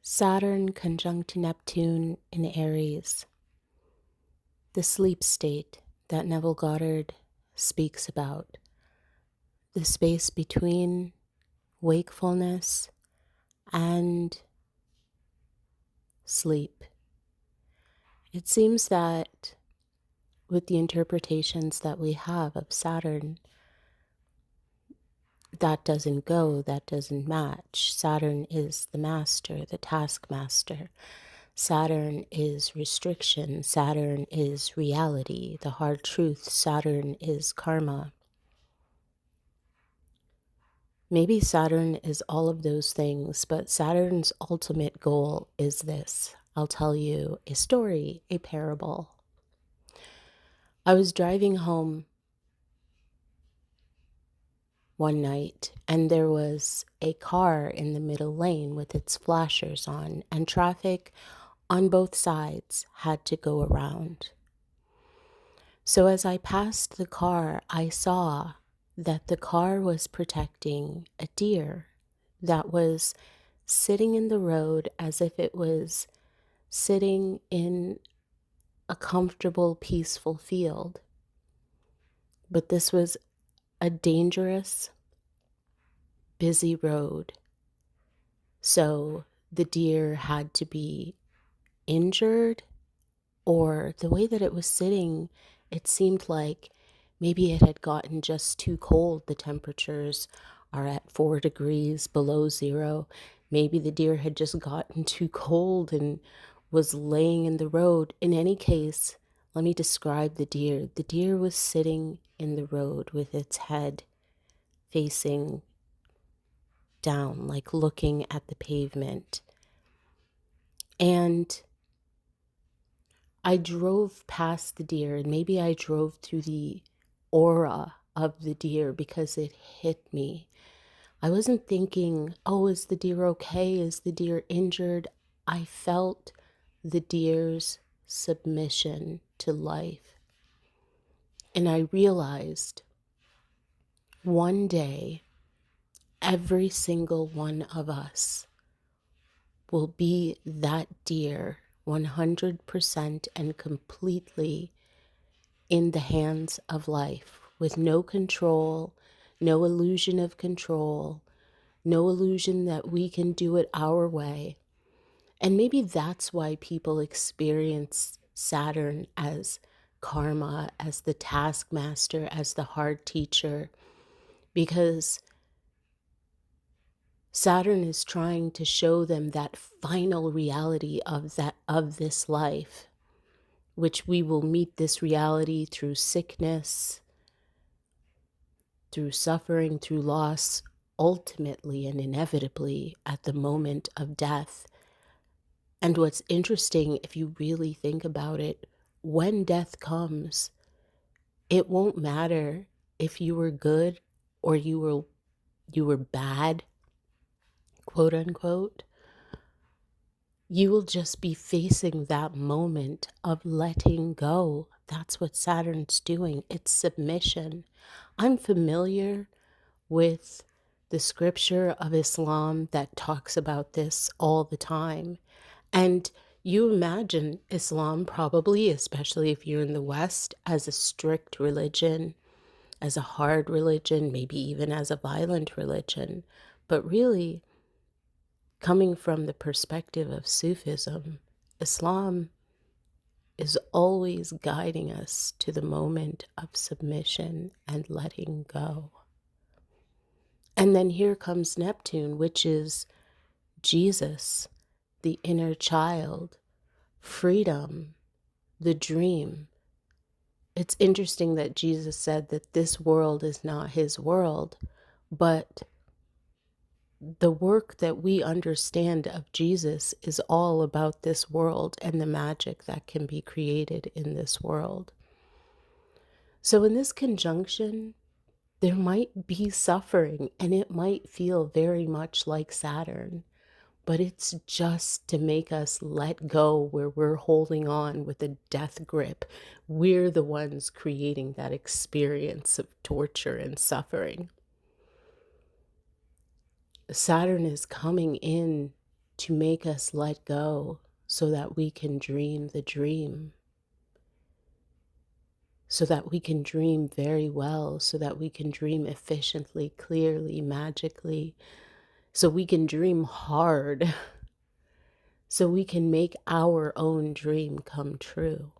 Saturn conjunct Neptune in Aries, the sleep state that Neville Goddard speaks about, the space between wakefulness and sleep. It seems that with the interpretations that we have of Saturn, that doesn't go, that doesn't match. Saturn is the master, the taskmaster. Saturn is restriction. Saturn is reality, the hard truth. Saturn is karma. Maybe Saturn is all of those things, but Saturn's ultimate goal is this. I'll tell you a story, a parable. I was driving home one night, and there was a car in the middle lane with its flashers on, and traffic on both sides had to go around. So as I passed the car, I saw that the car was protecting a deer that was sitting in the road as if it was sitting in a comfortable, peaceful field. But this was a dangerous, busy road. So the deer had to be injured, or the way that it was sitting, it seemed like maybe it had gotten just too cold. The temperatures are at 4 degrees below zero. Maybe the deer had just gotten too cold and was laying in the road. In any case, let me describe the deer. The deer was sitting in the road with its head facing down, like looking at the pavement. And I drove past the deer, and maybe I drove through the aura of the deer because it hit me. I wasn't thinking, oh, is the deer okay? Is the deer injured? I felt the deer's submission to life. And I realized one day, every single one of us will be that deer 100% and completely in the hands of life, with no control, no illusion of control, no illusion that we can do it our way. And maybe that's why people experience Saturn as karma, as the taskmaster, as the hard teacher, because Saturn is trying to show them that final reality of this life, which we will meet this reality through sickness, through suffering, through loss, ultimately and inevitably at the moment of death. And what's interesting, if you really think about it, when death comes, it won't matter if you were good or you were bad, quote unquote. You will just be facing that moment of letting go. That's what Saturn's doing. It's submission. I'm familiar with the scripture of Islam that talks about this all the time. And you imagine Islam probably, especially if you're in the West, as a strict religion, as a hard religion, maybe even as a violent religion. But really, coming from the perspective of Sufism, Islam is always guiding us to the moment of submission and letting go. And then here comes Neptune, which is Jesus, the inner child, freedom, the dream. It's interesting that Jesus said that this world is not his world, but the work that we understand of Jesus is all about this world and the magic that can be created in this world. So in this conjunction, there might be suffering, and it might feel very much like Saturn, but it's just to make us let go where we're holding on with a death grip. We're the ones creating that experience of torture and suffering. Saturn is coming in to make us let go so that we can dream the dream, so that we can dream very well, so that we can dream efficiently, clearly, magically, so we can dream hard, so we can make our own dream come true.